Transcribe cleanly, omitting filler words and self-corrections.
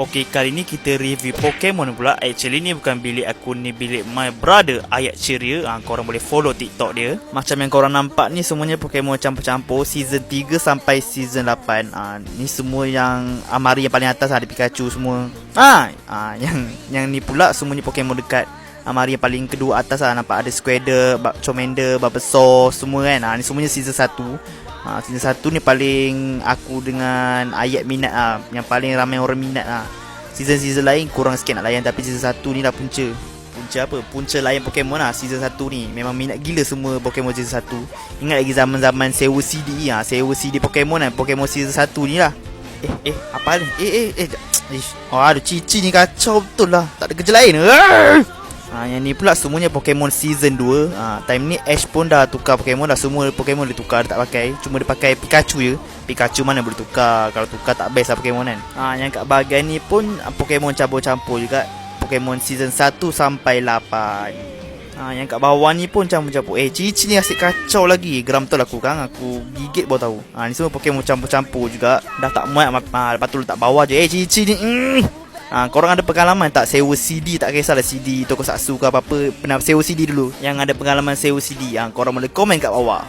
Okey, kali ni kita review Pokemon pula. Actually ni bukan bilik aku, ni bilik my brother Ayat Ceria. Korang boleh follow TikTok dia. Macam yang korang nampak ni semuanya Pokemon campur-campur season 3 sampai season 8. Ni semua yang Amari yang paling atas ada Pikachu semua. Yang ni pula semuanya Pokemon dekat Amari yang paling kedua atas nampak ada Squirtle, Charmander, Bulbasaur semua kan. Ni semuanya season 1. Season 1 ni paling aku dengan Ayat minat yang paling ramai orang minat Season-season lain kurang sikit nak layan, tapi season 1 ni dah punca. Punca layan Pokemon season 1 ni. Memang minat gila semua Pokemon season 1. Ingat lagi zaman-zaman sewa CD sewa CD Pokemon Pokemon season 1 ni lah. Apa ni? Aduh, Cici ni kacau betul lah. Tak ada kerja lain. Yang ni pula semuanya Pokemon season 2. Time ni Ash pun dah tukar Pokemon dah. Semua Pokemon dia tukar, dia tak pakai. Cuma dia pakai Pikachu je. Pikachu mana boleh tukar. Kalau tukar tak best lah Pokemon kan. Yang kat bahagian ni pun Pokemon campur-campur juga. Pokemon season 1 sampai 8. Yang kat bawah ni pun campur-campur. Cici ni asyik kacau lagi. Geram betul aku kan. Aku gigit baru tahu. Ni semua Pokemon campur-campur juga. Dah tak muat. Lepas tu letak bawah je. Cici ni korang ada pengalaman tak sewa CD? Tak kisahlah CD Tokusatsu ke apa-apa. Pernah sewa CD dulu? Yang ada pengalaman sewa CD, korang boleh komen kat bawah.